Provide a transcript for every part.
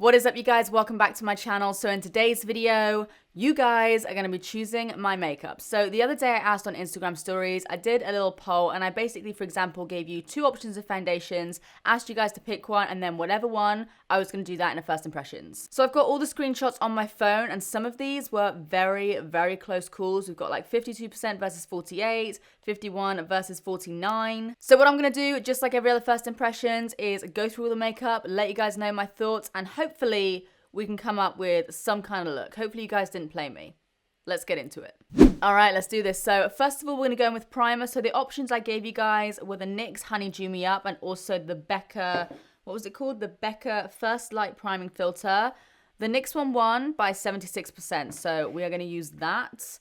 What is up, you guys? Welcome back to my channel. So in today's video, you guys are going to be choosing my makeup. So the other day I asked on Instagram stories, I did a little poll and I basically, for example, gave you two options of foundations, asked you guys to pick one, and then whatever one, I was going to do that in a first impressions. So I've got all the screenshots on my phone and some of these were very, very close calls. We've got like 52% versus 48, 51 versus 49. So what I'm going to do, just like every other first impressions, is go through all the makeup, let you guys know my thoughts, and hopefully we can come up with some kind of look. Hopefully you guys didn't play me. Let's get into it. All right, let's do this. So first of all, we're gonna go in with primer. So the options I gave you guys were the NYX Honey Dew Me Up and also the Becca, what was it called? The Becca First Light Priming Filter. The NYX one won by 76%, so we are gonna use that.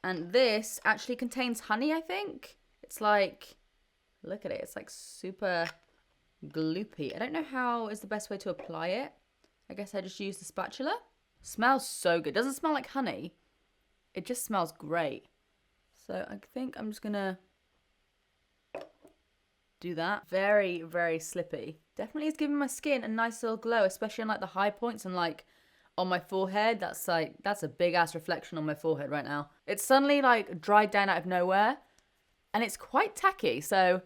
And this actually contains honey, I think. It's like, look at it, it's like super gloopy. I don't know how is the best way to apply it. I guess I just use the spatula. Smells so good. Doesn't smell like honey. It just smells great. So I think I'm just gonna do that. Very, very slippy. Definitely is giving my skin a nice little glow, especially on like the high points and like on my forehead. That's a big ass reflection on my forehead right now. It's suddenly like dried down out of nowhere and it's quite tacky. So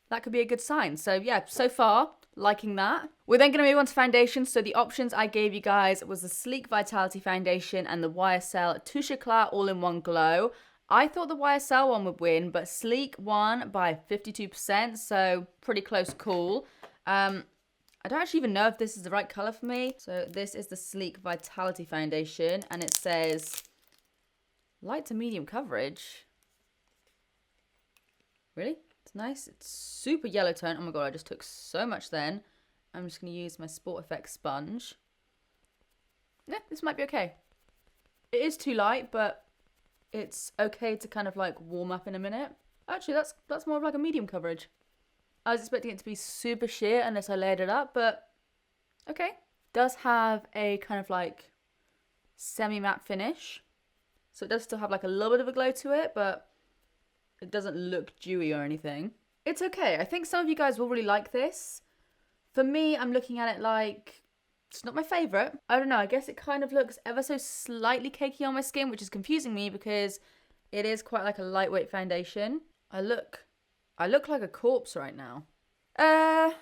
that could be a good sign. So yeah, so far, liking that. We're then going to move on to foundation. So the options I gave you guys was the Sleek Vitality Foundation and the YSL Touche Eclat All-in-One Glow. I thought the YSL one would win, but Sleek won by 52%, so pretty close call. I don't actually even know if this is the right color for me. So this is the Sleek Vitality Foundation, and it says light to medium coverage. Really? It's nice. It's super yellow tone. Oh my god, I just took so much then. I'm just going to use my Sport Effects sponge. Yeah, this might be okay. It is too light, but it's okay to kind of like warm up in a minute. Actually, that's more of like a medium coverage. I was expecting it to be super sheer unless I layered it up, but okay. Does have a kind of like semi-matte finish. So it does still have like a little bit of a glow to it, but it doesn't look dewy or anything. It's okay. I think some of you guys will really like this. For me, I'm looking at it like, it's not my favourite. I don't know, I guess it kind of looks ever so slightly cakey on my skin, which is confusing me because it is quite like a lightweight foundation. I look like a corpse right now. Yeah,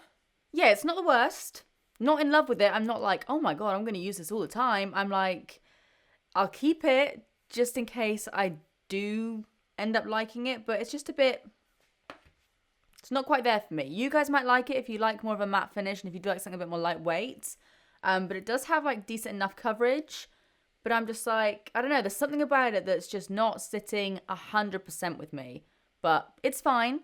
it's not the worst. Not in love with it. I'm not like, oh my god, I'm going to use this all the time. I'm like, I'll keep it just in case I do end up liking it, but it's just a bit, it's not quite there for me. You guys might like it if you like more of a matte finish and if you do like something a bit more lightweight, but it does have like decent enough coverage, but I'm just like, I don't know, there's something about it that's just not sitting 100% with me, but it's fine.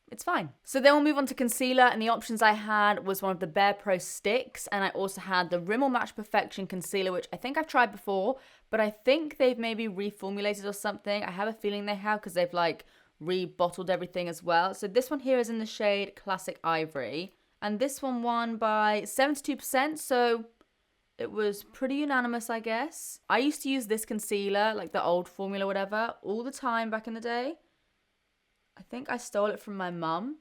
It's fine. So then we'll move on to concealer, and the options I had was one of the Bare Pro sticks, and I also had the Rimmel Match Perfection concealer, which I think I've tried before, but I think they've maybe reformulated or something. I have a feeling they have because they've like rebottled everything as well. So this one here is in the shade Classic Ivory, and this one won by 72%, so it was pretty unanimous, I guess. I used to use this concealer, like the old formula, whatever, all the time back in the day. I think I stole it from my mum,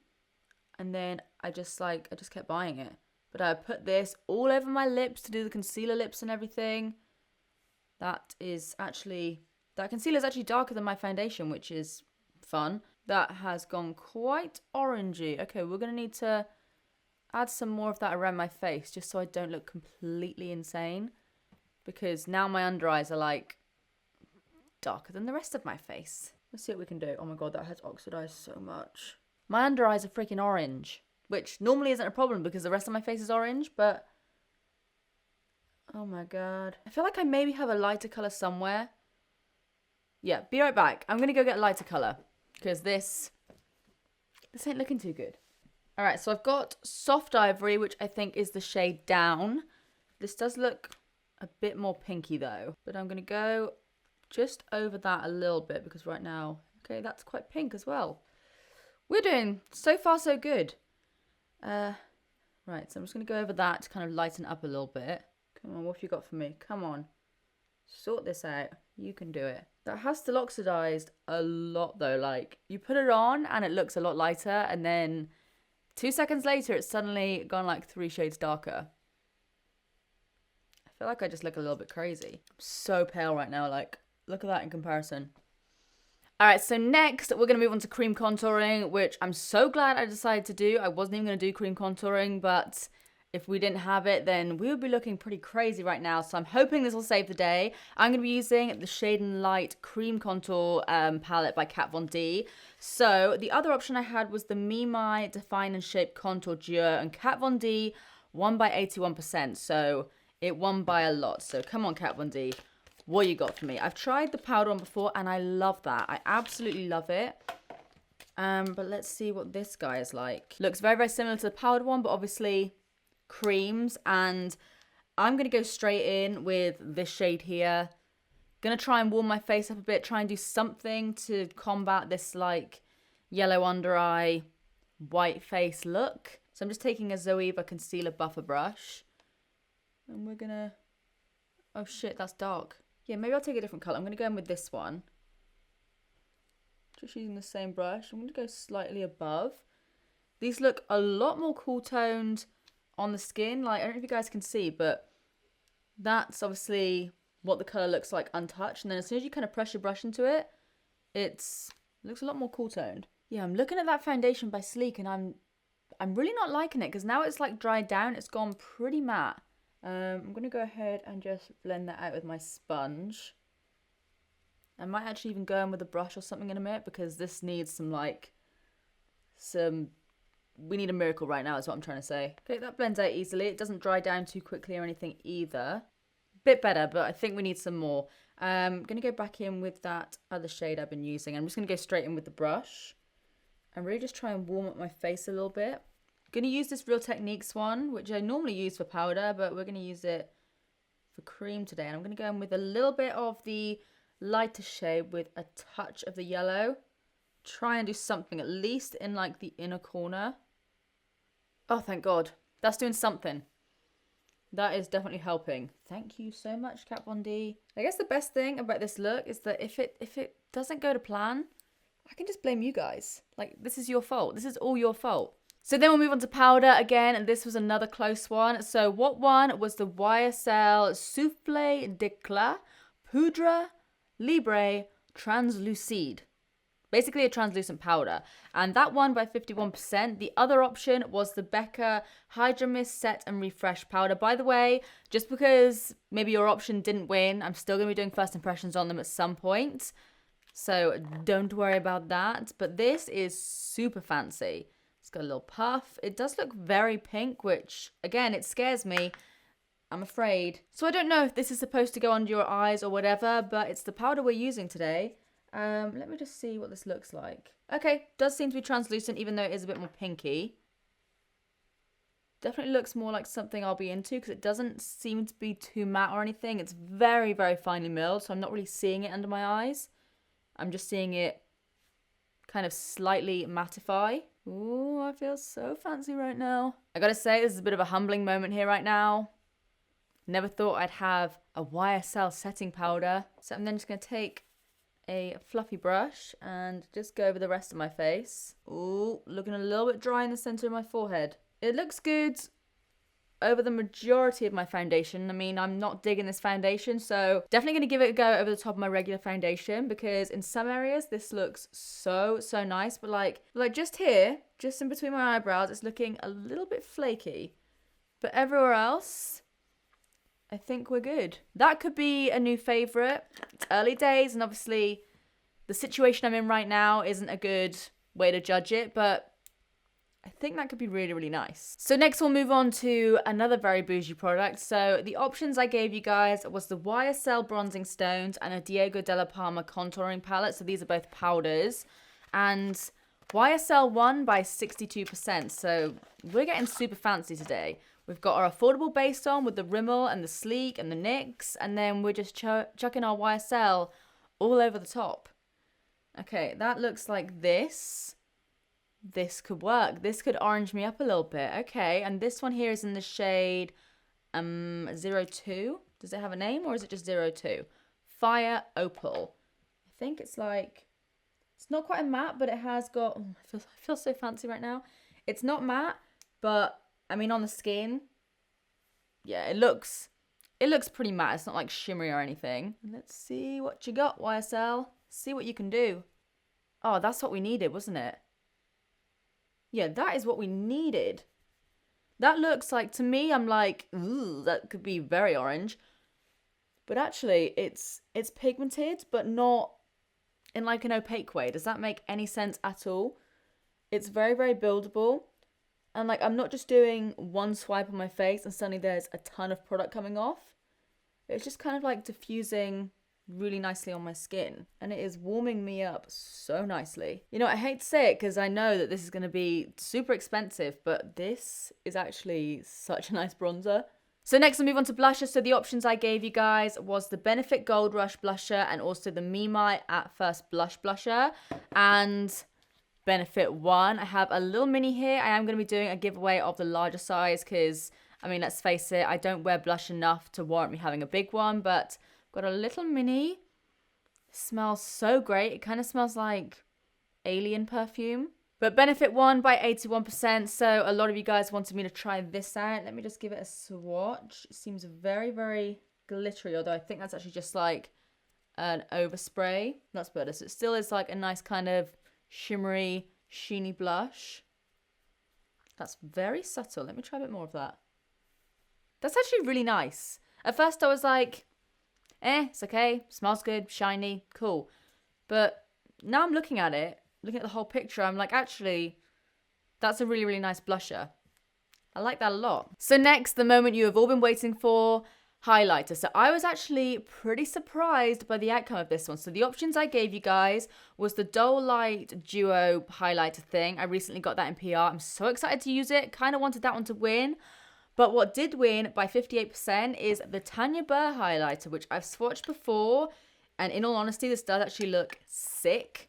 and then I just kept buying it. But I put this all over my lips to do the concealer lips and everything. That concealer is actually darker than my foundation, which is fun. That has gone quite orangey. Okay, we're going to need to add some more of that around my face just so I don't look completely insane. Because now my under eyes are like darker than the rest of my face. Let's see what we can do. Oh my god, that has oxidized so much. My under eyes are freaking orange, which normally isn't a problem because the rest of my face is orange, but oh my god. I feel like I maybe have a lighter color somewhere. Yeah, be right back. I'm going to go get a lighter color because this ain't looking too good. All right, so I've got Soft Ivory, which I think is the shade Down. This does look a bit more pinky though, but I'm going to go just over that a little bit because right now, okay, that's quite pink as well. We're doing so far so good. Right, so I'm just going to go over that to kind of lighten up a little bit. Come on, what have you got for me? Come on. Sort this out. You can do it. That has still oxidized a lot though. Like, you put it on and it looks a lot lighter, and then 2 seconds later it's suddenly gone like 3 shades darker. feel like I just look a little bit crazy. I'm so pale right now, like, look at that in comparison. Alright, so next, we're going to move on to cream contouring, which I'm so glad I decided to do. I wasn't even going to do cream contouring, but if we didn't have it, then we would be looking pretty crazy right now. So I'm hoping this will save the day. I'm going to be using the Shade and Light Cream Contour palette by Kat Von D. So the other option I had was the Me My Define and Shape Contour Duo, and Kat Von D won by 81%. So it won by a lot. So come on, Kat Von D. What you got for me? I've tried the powder one before and I love that. I absolutely love it. But let's see what this guy is like. Looks very, very similar to the powder one, but obviously creams. And I'm going to go straight in with this shade here. Going to try and warm my face up a bit. Try and do something to combat this like yellow under eye, white face look. So I'm just taking a Zoeva concealer buffer brush. And we're going to... Oh shit, that's dark. Yeah, maybe I'll take a different colour. I'm going to go in with this one. Just using the same brush. I'm going to go slightly above. These look a lot more cool toned on the skin. Like, I don't know if you guys can see, but that's obviously what the colour looks like untouched. And then as soon as you kind of press your brush into it, it looks a lot more cool toned. Yeah, I'm looking at that foundation by Sleek and I'm really not liking it because now it's like dried down. It's gone pretty matte. I'm going to go ahead and just blend that out with my sponge. I might actually even go in with a brush or something in a minute because this needs some we need a miracle right now is what I'm trying to say. Okay, that blends out easily. It doesn't dry down too quickly or anything either. Bit better, but I think we need some more. I'm going to go back in with that other shade I've been using. I'm just going to go straight in with the brush and really just try and warm up my face a little bit. Going to use this Real Techniques one, which I normally use for powder, but we're going to use it for cream today. And I'm going to go in with a little bit of the lighter shade with a touch of the yellow. Try and do something, at least in like the inner corner. Oh, thank God. That's doing something. That is definitely helping. Thank you so much, Kat Von D. I guess the best thing about this look is that if it doesn't go to plan, I can just blame you guys. Like, this is your fault. This is all your fault. So then we'll move on to powder again, and this was another close one. So what won was the YSL Soufflé d'Éclat Poudre Libre Translucide. Basically a translucent powder. And that won by 51%. The other option was the Becca Hydra Mist Set and Refresh powder. By the way, just because maybe your option didn't win, I'm still going to be doing first impressions on them at some point. So don't worry about that. But this is super fancy. It's got a little puff. It does look very pink, which, again, it scares me. I'm afraid. So I don't know if this is supposed to go under your eyes or whatever, but it's the powder we're using today. Let me just see what this looks like. Okay, does seem to be translucent, even though it is a bit more pinky. Definitely looks more like something I'll be into, because it doesn't seem to be too matte or anything. It's very, very finely milled, so I'm not really seeing it under my eyes. I'm just seeing it kind of slightly mattify. Ooh, I feel so fancy right now. I gotta say, this is a bit of a humbling moment here right now. Never thought I'd have a YSL setting powder. So I'm then just gonna take a fluffy brush and just go over the rest of my face. Ooh, looking a little bit dry in the center of my forehead. It looks good over the majority of my foundation. I mean, I'm not digging this foundation, so definitely going to give it a go over the top of my regular foundation, because in some areas this looks so nice, but like just here, just in between my eyebrows, it's looking a little bit flaky. But everywhere else, I think we're good. That could be a new favorite. It's early days, and obviously the situation I'm in right now isn't a good way to judge it, but I think that could be really, really nice. So next we'll move on to another very bougie product. So the options I gave you guys was the YSL Bronzing Stones and a Diego Della Palma Contouring Palette. So these are both powders. And YSL won by 62%. So we're getting super fancy today. We've got our affordable base on with the Rimmel and the Sleek and the NYX. And then we're just chucking our YSL all over the top. Okay, that looks like this. This could work. This could orange me up a little bit. Okay, and this one here is in the shade 02. Does it have a name, or is it just 02? Fire Opal. I think it's like, it's not quite a matte, but it has got, oh, I feel so fancy right now. It's not matte, but I mean on the skin, yeah, it looks it looks pretty matte. It's not like shimmery or anything. Let's see what you got, YSL. See what you can do. Oh, that's what we needed, wasn't it? Yeah, that is what we needed. That looks like, to me, I'm like, ooh, that could be very orange. But actually, it's pigmented, but not in like an opaque way. Does that make any sense at all? It's very, very buildable. And like, I'm not just doing one swipe on my face and suddenly there's a ton of product coming off. It's just kind of like diffusing really nicely on my skin. And it is warming me up so nicely. You know, I hate to say it because I know that this is going to be super expensive, but this is actually such a nice bronzer. So next I'll move on to blusher. So the options I gave you guys was the Benefit Gold Rush blusher and also the Me My At First Blush blusher. And Benefit 1. I have a little mini here. I am going to be doing a giveaway of the larger size because, I mean, let's face it, I don't wear blush enough to warrant me having a big one, but I've got a little mini. It smells so great. It kind of smells like alien perfume. But Benefit 1 by 81%. So a lot of you guys wanted me to try this out. Let me just give it a swatch. It seems very, very glittery, although I think that's actually just like an overspray. That's better. So it still is like a nice kind of shimmery, sheeny blush. That's very subtle. Let me try a bit more of that. That's actually really nice. At first I was like, it's okay. Smells good, shiny, cool. But now I'm looking at it, looking at the whole picture, I'm like, actually, that's a really, really nice blusher. I like that a lot. So next, the moment you have all been waiting for, highlighter. So I was actually pretty surprised by the outcome of this one. So the options I gave you guys was the Dull Light Duo highlighter thing. I recently got that in PR. I'm so excited to use it. Kind of wanted that one to win. But what did win by 58% is the Tanya Burr highlighter, which I've swatched before. And in all honesty, this does actually look sick.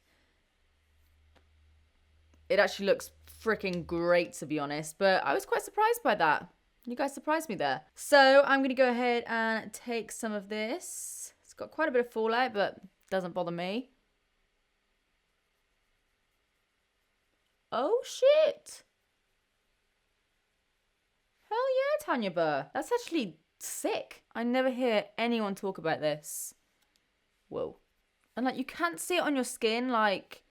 It actually looks freaking great, to be honest. But I was quite surprised by that. You guys surprised me there. So I'm going to go ahead and take some of this. It's got quite a bit of fallout, but doesn't bother me. Oh, shit. Hell yeah, Tanya Burr. That's actually sick. I never hear anyone talk about this. Whoa. And like, you can't see it on your skin, like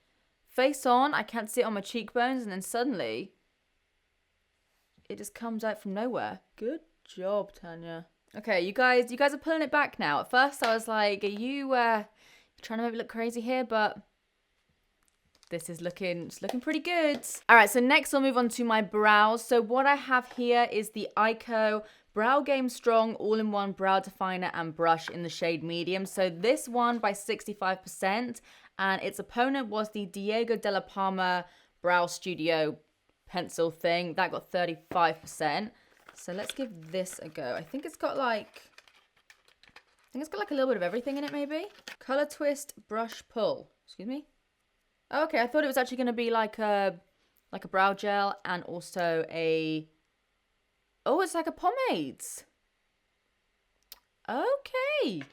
face on. I can't see it on my cheekbones, and then suddenly it just comes out from nowhere. Good job, Tanya. Okay, you guys are pulling it back now. At first I was like, are you trying to make it look crazy here? But this is looking pretty good. All right, so next I'll move on to my brows. So what I have here is the Ico Brow Game Strong All-in-One Brow Definer and Brush in the shade medium. So this one by 65%, and its opponent was the Diego Della Palma Brow Studio pencil thing. That got 35%. So let's give this a go. I think it's got like a little bit of everything in it, maybe. Color Twist Brush Pull. Excuse me. Okay, I thought it was actually going to be like a brow gel and also a... Oh, it's like a pomade. Okay.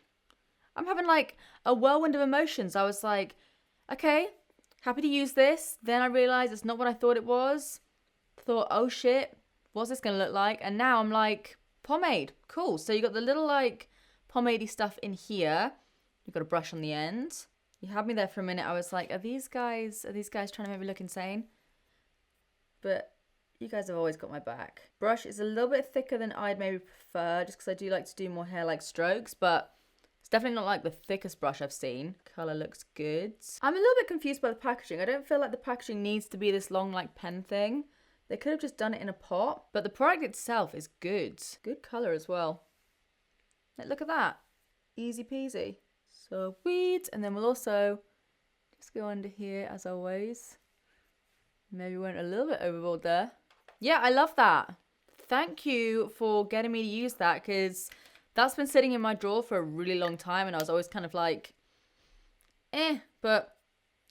I'm having like a whirlwind of emotions. I was like, okay, happy to use this. Then I realized it's not what I thought it was. Thought, oh shit, what's this going to look like? And now I'm like, pomade. Cool. So you got the little like pomadey stuff in here. You've got a brush on the end. You had me there for a minute. I was like, are these guys trying to make me look insane? But you guys have always got my back. Brush is a little bit thicker than I'd maybe prefer, just because I do like to do more hair-like strokes, but it's definitely not like the thickest brush I've seen. Color looks good. I'm a little bit confused by the packaging. I don't feel like the packaging needs to be this long like pen thing. They could have just done it in a pot, but the product itself is good. Good color as well. Look at that. Easy peasy. Sweet. And then we'll also just go under here as always. Maybe went a little bit overboard there. Yeah, I love that. Thank you for getting me to use that, because that's been sitting in my drawer for a really long time and I was always kind of like, but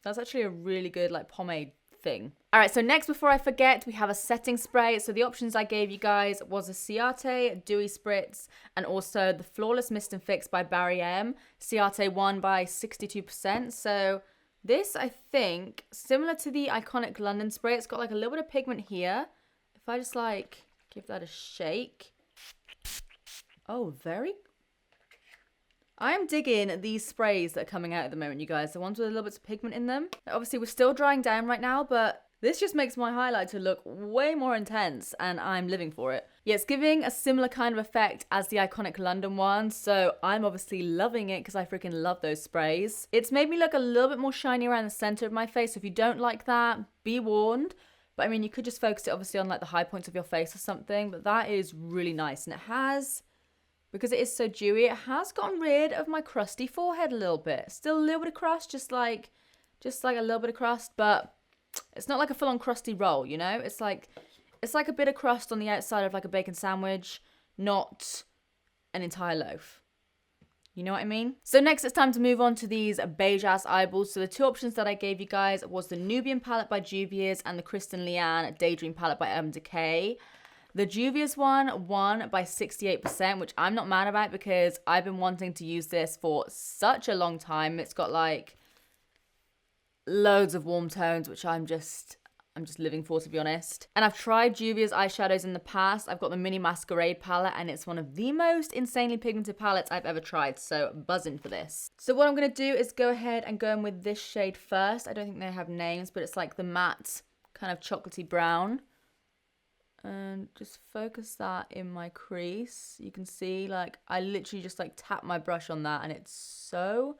that's actually a really good like pomade thing. All right, so next, before I forget, we have a setting spray. So the options I gave you guys was a Ciate Dewy Spritz and also the Flawless Mist and Fix by Barry M. Ciate won by 62%. So this, I think, similar to the iconic London spray, it's got like a little bit of pigment here. If I just like give that a shake. Oh, I am digging these sprays that are coming out at the moment, you guys. The ones with a little bit of pigment in them. Obviously, we're still drying down right now, but this just makes my highlighter look way more intense, and I'm living for it. Yeah, it's giving a similar kind of effect as the iconic London one, so I'm obviously loving it because I freaking love those sprays. It's made me look a little bit more shiny around the center of my face, so if you don't like that, be warned. But I mean, you could just focus it obviously on like the high points of your face or something, but that is really nice. And it has, because it is so dewy, it has gotten rid of my crusty forehead a little bit. Still a little bit of crust, just like a little bit of crust, but it's not like a full-on crusty roll, you know? It's like a bit of crust on the outside of like a bacon sandwich, not an entire loaf. You know what I mean? So next it's time to move on to these beige ass eyeballs. So the two options that I gave you guys was the Nubian palette by Juvia's and the Kristen Leanne Daydream palette by Urban Decay. The Juvia's one won by 68%, which I'm not mad about because I've been wanting to use this for such a long time. It's got like loads of warm tones, which I'm just living for, to be honest. And I've tried Juvia's eyeshadows in the past. I've got the mini Masquerade palette, and it's one of the most insanely pigmented palettes I've ever tried, so buzzing for this. So what I'm going to do is go ahead and go in with this shade first. I don't think they have names, but it's like the matte kind of chocolatey brown. And just focus that in my crease. You can see, like, I literally just like tap my brush on that, and it's so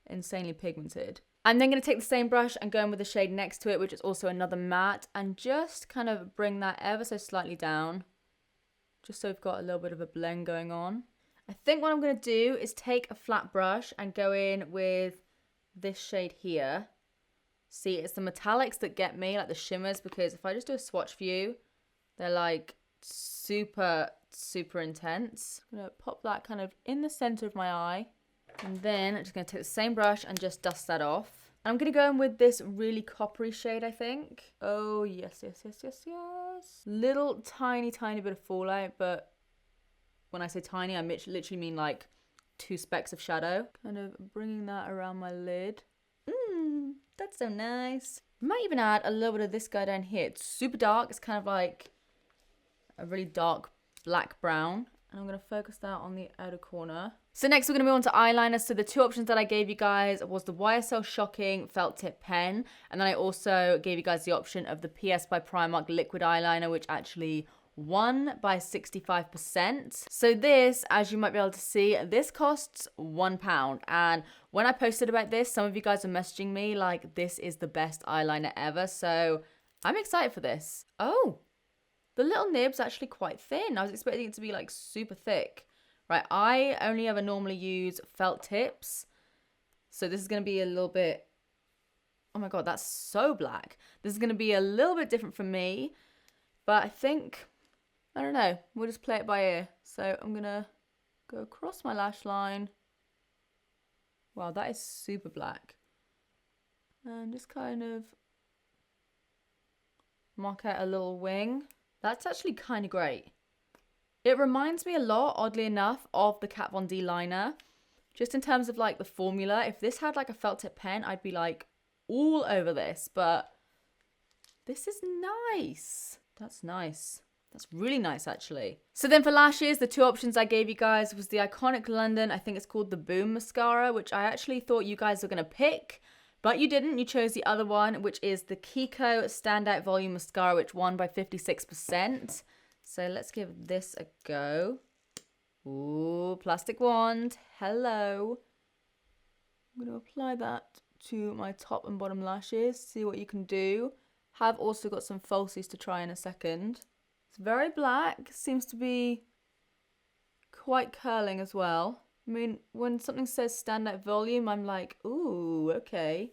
insanely pigmented. I'm then going to take the same brush and go in with the shade next to it, which is also another matte, and just kind of bring that ever so slightly down, just so we've got a little bit of a blend going on. I think what I'm going to do is take a flat brush and go in with this shade here. See, it's the metallics that get me, like the shimmers, because if I just do a swatch view, they're like super, super intense. I'm going to pop that kind of in the center of my eye. And then I'm just going to take the same brush and just dust that off. And I'm going to go in with this really coppery shade, I think. Oh, yes, yes, yes, yes, yes. Little tiny, tiny bit of fallout, but when I say tiny, I literally mean like 2 specks of shadow. Kind of bringing that around my lid. That's so nice. I might even add a little bit of this guy down here. It's super dark. It's kind of like a really dark black brown. And I'm going to focus that on the outer corner. So next we're going to move on to eyeliner. So the two options that I gave you guys was the YSL Shocking Felt Tip Pen. And then I also gave you guys the option of the PS by Primark Liquid Eyeliner, which actually won by 65%. So this, as you might be able to see, this costs £1. And when I posted about this, some of you guys are messaging me like this is the best eyeliner ever. So I'm excited for this. Oh, the little nib's actually quite thin. I was expecting it to be like super thick. Right, I only ever normally use felt tips. So this is going to be a little bit... Oh my god, that's so black. This is going to be a little bit different for me. But I think... I don't know. We'll just play it by ear. So I'm going to go across my lash line. Wow, that is super black. And just kind of mark out a little wing. That's actually kind of great. It reminds me a lot, oddly enough, of the Kat Von D liner. Just in terms of like the formula. If this had like a felt tip pen, I'd be like all over this. But this is nice. That's nice. That's really nice, actually. So then for lashes, the two options I gave you guys was the iconic London, I think it's called the Boom Mascara, which I actually thought you guys were going to pick. But you didn't. You chose the other one, which is the Kiko Standout Volume Mascara, which won by 56%. So let's give this a go. Ooh, plastic wand. Hello. I'm going to apply that to my top and bottom lashes. See what you can do. Have also got some falsies to try in a second. It's very black. Seems to be quite curling as well. I mean, when something says standout volume, I'm like, ooh, okay.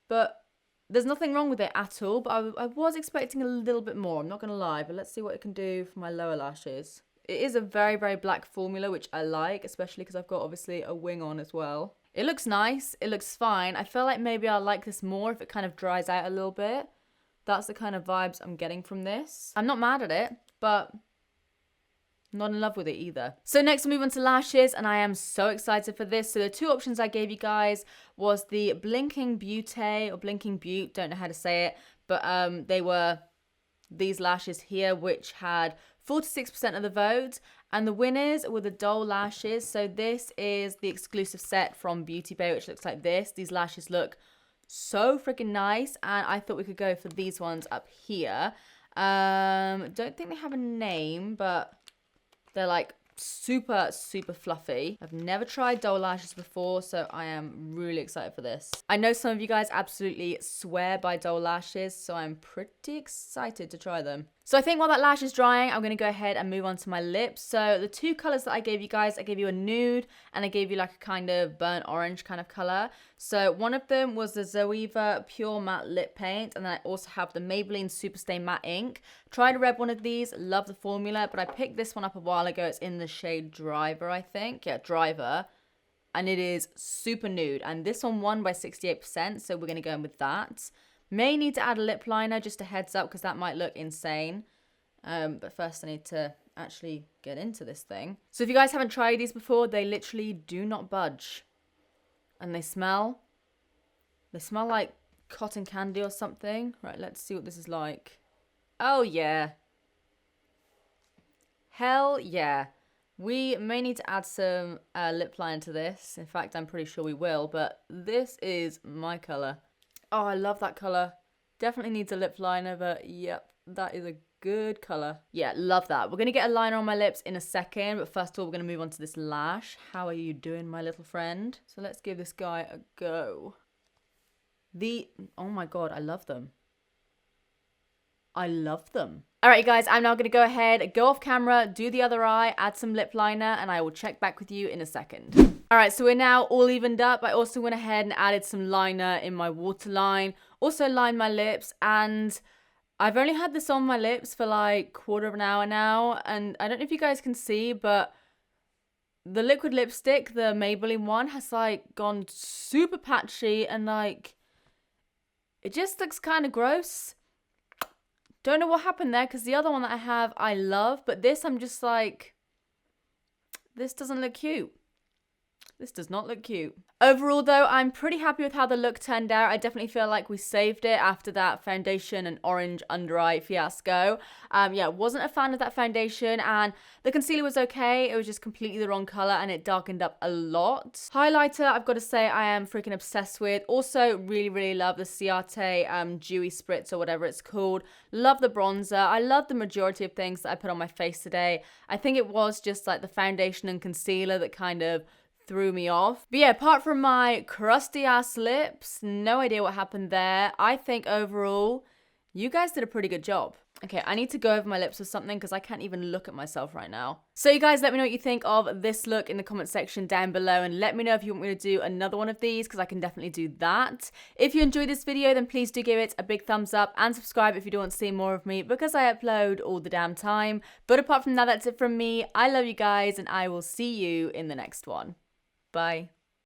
But there's nothing wrong with it at all, but I was expecting a little bit more, I'm not going to lie. But let's see what it can do for my lower lashes. It is a very, very black formula, which I like, especially because I've got obviously a wing on as well. It looks nice. It looks fine. I feel like maybe I'll like this more if it kind of dries out a little bit. That's the kind of vibes I'm getting from this. I'm not mad at it, but not in love with it either. So next we'll move on to lashes, and I am so excited for this. So the two options I gave you guys was the Blinking Beauty or Blinking Butte, don't know how to say it, but they were these lashes here, which had 46% of the vote, And the winners were the doll lashes. So this is the exclusive set from Beauty Bay, which looks like this. These lashes look so freaking nice. And I thought we could go for these ones up here. Don't think they have a name, but they're like super fluffy. I've never tried doll lashes before, so I am really excited for this. I know some of you guys absolutely swear by doll lashes, so I'm pretty excited to try them. So I think while that lash is drying, I'm going to go ahead and move on to my lips. So the two colors that I gave you guys, I gave you a nude and I gave you like a kind of burnt orange kind of color. So one of them was the Zoeva Pure Matte Lip Paint, and then I also have the Maybelline Superstay Matte Ink. Tried a red one of these, love the formula, but I picked this one up a while ago. It's in the shade Driver, I think. Yeah, Driver. And it is super nude. And this one won by 68%, so we're going to go in with that. May need to add a lip liner, just a heads up, because that might look insane. But first I need to actually get into this thing. So if you guys haven't tried these before, they literally do not budge. And they smell like cotton candy or something. Right, let's see what this is like. Oh yeah. Hell yeah. We may need to add some lip liner to this. In fact, I'm pretty sure we will, but this is my color. Oh, I love that color. Definitely needs a lip liner, but yep, that is a good color. Yeah, love that. We're going to get a liner on my lips in a second, but first of all, we're going to move on to this lash. How are you doing, my little friend? So let's give this guy a go. Oh my God, I love them. I love them. All right, guys, I'm now going to go ahead, go off camera, do the other eye, add some lip liner, and I will check back with you in a second. All right, so we're now all evened up. I also went ahead and added some liner in my waterline, also lined my lips, and I've only had this on my lips for like quarter of an hour now, and I don't know if you guys can see, but the liquid lipstick, the Maybelline one, has like gone super patchy and like, it just looks kind of gross. Don't know what happened there, because the other one that I have, I love. But this, I'm just like, this doesn't look cute. This does not look cute. Overall, though, I'm pretty happy with how the look turned out. I definitely feel like we saved it after that foundation and orange under eye fiasco. Yeah, wasn't a fan of that foundation, and the concealer was okay. It was just completely the wrong color, and it darkened up a lot. Highlighter, I've got to say, I am freaking obsessed with. Also, really love the Ciate Dewy Spritz or whatever it's called. Love the bronzer. I love the majority of things that I put on my face today. I think it was just like the foundation and concealer that kind of threw me off. But yeah, apart from my crusty ass lips, no idea what happened there. I think overall, you guys did a pretty good job. Okay, I need to go over my lips with something because I can't even look at myself right now. So you guys, let me know what you think of this look in the comment section down below, and let me know if you want me to do another one of these, because I can definitely do that. If you enjoyed this video, then please do give it a big thumbs up and subscribe if you do want to see more of me, because I upload all the damn time. But apart from that, that's it from me. I love you guys, and I will see you in the next one. Bye.